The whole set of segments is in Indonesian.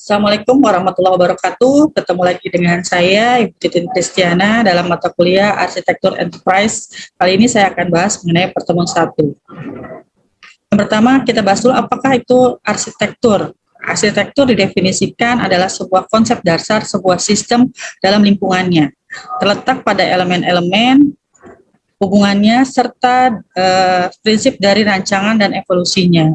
Assalamualaikum warahmatullahi wabarakatuh. Ketemu lagi dengan saya, Ibu Titin Kristiana, dalam mata kuliah Arsitektur Enterprise. Kali ini saya akan bahas mengenai pertemuan 1. Yang pertama, kita bahas dulu apakah itu arsitektur. Arsitektur didefinisikan adalah sebuah konsep dasar sebuah sistem dalam lingkungannya, terletak pada elemen-elemen, hubungannya, serta prinsip dari rancangan dan evolusinya.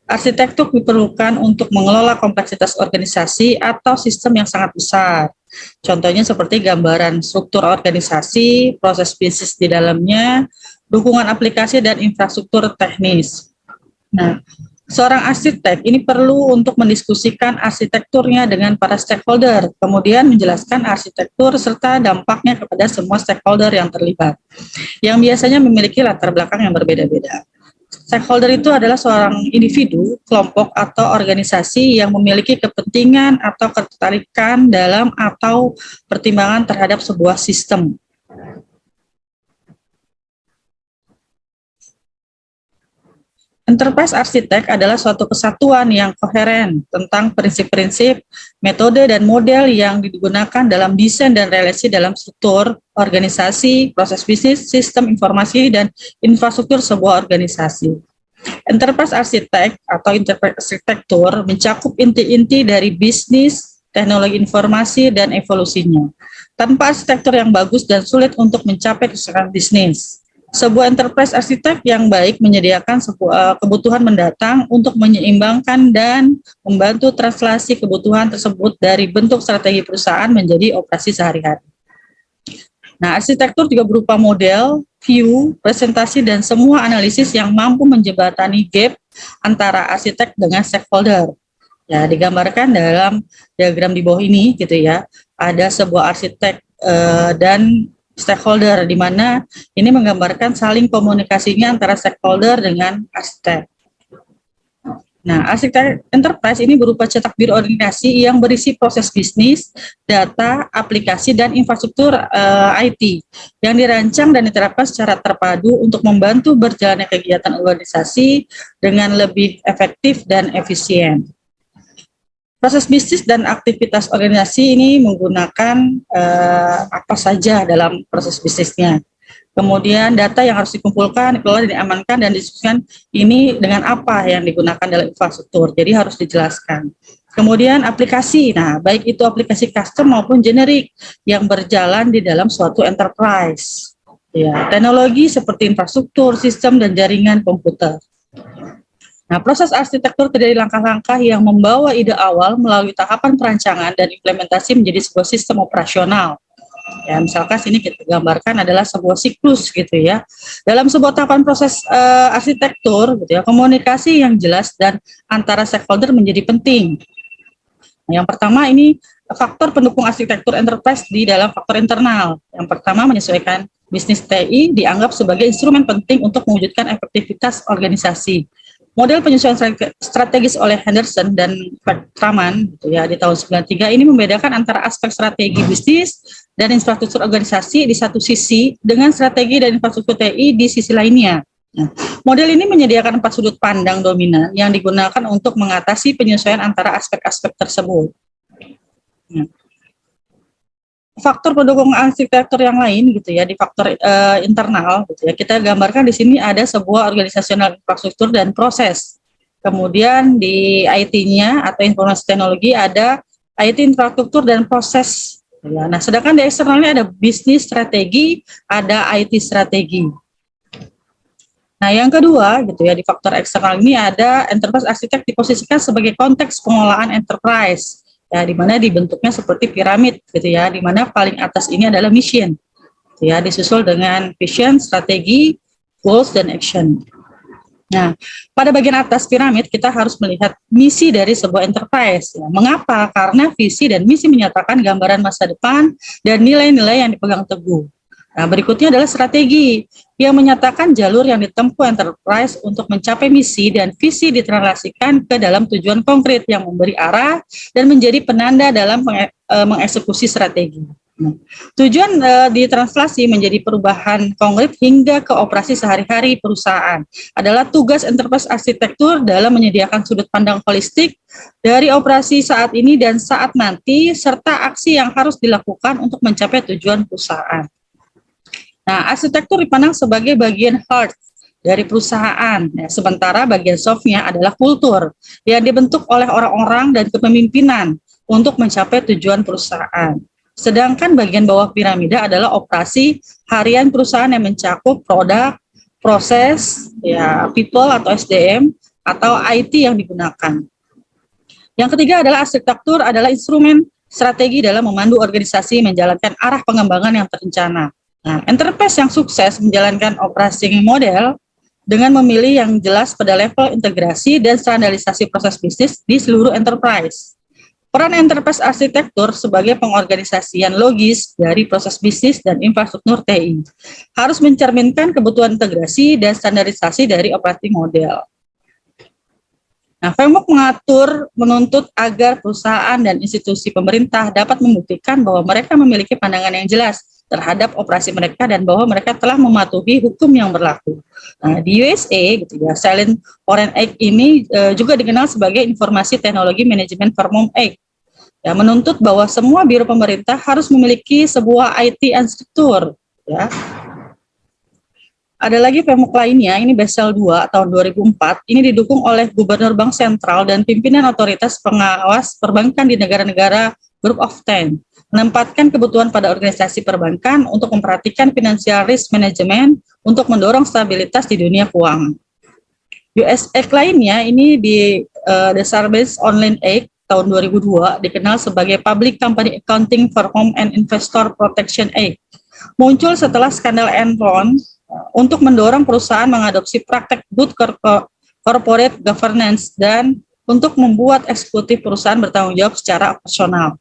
Arsitektur diperlukan untuk mengelola kompleksitas organisasi atau sistem yang sangat besar. Contohnya seperti gambaran struktur organisasi, proses bisnis di dalamnya, dukungan aplikasi dan infrastruktur teknis. Nah, seorang arsitek ini perlu untuk mendiskusikan arsitekturnya dengan para stakeholder, kemudian menjelaskan arsitektur serta dampaknya kepada semua stakeholder yang terlibat, yang biasanya memiliki latar belakang yang berbeda-beda. Stakeholder itu adalah seorang individu, kelompok, atau organisasi yang memiliki kepentingan atau ketertarikan dalam atau pertimbangan terhadap sebuah sistem. Enterprise arsitek adalah suatu kesatuan yang koheren tentang prinsip-prinsip, metode, dan model yang digunakan dalam desain dan relasi dalam struktur, organisasi, proses bisnis, sistem informasi, dan infrastruktur sebuah organisasi. Enterprise arsitek atau enterprise arsitektur mencakup inti-inti dari bisnis, teknologi informasi, dan evolusinya. Tanpa arsitektur yang bagus dan sulit untuk mencapai kesuksesan bisnis. Sebuah enterprise arsitek yang baik menyediakan sebuah kebutuhan mendatang untuk menyeimbangkan dan membantu translasi kebutuhan tersebut dari bentuk strategi perusahaan menjadi operasi sehari-hari. Nah, arsitektur juga berupa model, view, presentasi, dan semua analisis yang mampu menjembatani gap antara arsitek dengan stakeholder. Ya, digambarkan dalam diagram di bawah ini, gitu ya. Ada sebuah arsitek dan stakeholder, di mana ini menggambarkan saling komunikasinya antara stakeholder dengan arsitek. Nah, arsitek enterprise ini berupa cetak biru organisasi yang berisi proses bisnis, data, aplikasi, dan infrastruktur IT yang dirancang dan diterapkan secara terpadu untuk membantu berjalannya kegiatan organisasi dengan lebih efektif dan efisien. Proses bisnis dan aktivitas organisasi ini menggunakan apa saja dalam proses bisnisnya. Kemudian data yang harus dikumpulkan, dikelola, diamankan, dan didiskusikan ini dengan apa yang digunakan dalam infrastruktur. Jadi harus dijelaskan. Kemudian aplikasi, nah baik itu aplikasi custom maupun generik yang berjalan di dalam suatu enterprise. Ya, teknologi seperti infrastruktur, sistem, dan jaringan komputer. Nah, proses arsitektur terdiri dari langkah-langkah yang membawa ide awal melalui tahapan perancangan dan implementasi menjadi sebuah sistem operasional. Ya, misalkan sini kita gambarkan adalah sebuah siklus gitu ya. Dalam sebuah tahapan proses arsitektur gitu ya, komunikasi yang jelas dan antara stakeholder menjadi penting. Nah, yang pertama ini faktor pendukung arsitektur enterprise di dalam faktor internal. Yang pertama menyesuaikan bisnis TI dianggap sebagai instrumen penting untuk mewujudkan efektivitas organisasi. Model penyesuaian strategis oleh Henderson dan Traman gitu ya, di tahun 93 ini membedakan antara aspek strategi bisnis dan infrastruktur organisasi di satu sisi dengan strategi dan infrastruktur TI di sisi lainnya. Nah, model ini menyediakan 4 sudut pandang dominan yang digunakan untuk mengatasi penyesuaian antara aspek-aspek tersebut. Nah, faktor pendukung arsitektur yang lain gitu ya, di faktor internal gitu ya, kita gambarkan di sini ada sebuah organisasional infrastruktur dan proses. Kemudian di IT-nya atau informasi teknologi ada IT infrastruktur dan proses. Ya. Nah, sedangkan di eksternalnya ada bisnis strategi, ada IT strategi. Nah, yang kedua gitu ya, di faktor eksternal ini ada enterprise arsitek diposisikan sebagai konteks pengelolaan enterprise. Ya, di mana dibentuknya seperti piramid gitu ya, di mana paling atas ini adalah mission, gitu ya, disusul dengan vision, strategi, goals, dan action. Nah, pada bagian atas piramid kita harus melihat misi dari sebuah enterprise. Ya. Mengapa? Karena visi dan misi menyatakan gambaran masa depan dan nilai-nilai yang dipegang teguh. Nah, berikutnya adalah strategi yang menyatakan jalur yang ditempuh enterprise untuk mencapai misi dan visi ditranslasikan ke dalam tujuan konkret yang memberi arah dan menjadi penanda dalam mengeksekusi strategi. Nah, tujuan ditranslasi menjadi perubahan konkret hingga ke operasi sehari-hari perusahaan adalah tugas enterprise arsitektur dalam menyediakan sudut pandang holistik dari operasi saat ini dan saat nanti, serta aksi yang harus dilakukan untuk mencapai tujuan perusahaan. Nah, arsitektur dipandang sebagai bagian hard dari perusahaan, ya, sementara bagian softnya adalah kultur yang dibentuk oleh orang-orang dan kepemimpinan untuk mencapai tujuan perusahaan. Sedangkan bagian bawah piramida adalah operasi harian perusahaan yang mencakup produk, proses, ya, people atau SDM, atau IT yang digunakan. Yang ketiga adalah arsitektur adalah instrumen strategi dalam memandu organisasi menjalankan arah pengembangan yang terencana. Nah, enterprise yang sukses menjalankan operasi model dengan memilih yang jelas pada level integrasi dan standarisasi proses bisnis di seluruh enterprise. Peran enterprise arsitektur sebagai pengorganisasian logis dari proses bisnis dan infrastruktur TI harus mencerminkan kebutuhan integrasi dan standarisasi dari operating model. Nah, framework menuntut agar perusahaan dan institusi pemerintah dapat membuktikan bahwa mereka memiliki pandangan yang jelas terhadap operasi mereka dan bahwa mereka telah mematuhi hukum yang berlaku. Nah, di USA, gitu ya, Silent Foreign Act ini juga dikenal sebagai Informasi Teknologi Manajemen Firm Act, ya, menuntut bahwa semua biro pemerintah harus memiliki sebuah IT arsitektur. Ya. Ada lagi framework lainnya, ini Basel II tahun 2004, ini didukung oleh Gubernur Bank Sentral dan pimpinan otoritas pengawas perbankan di negara-negara Group of Ten, menempatkan kebutuhan pada organisasi perbankan untuk memperhatikan financial risk management untuk mendorong stabilitas di dunia keuangan. US Act lainnya, ini di The Sarbanes-Oxley Act tahun 2002, dikenal sebagai Public Company Accounting for Home and Investor Protection Act, muncul setelah skandal Enron untuk mendorong perusahaan mengadopsi praktek good corporate governance dan untuk membuat eksekutif perusahaan bertanggung jawab secara operasional.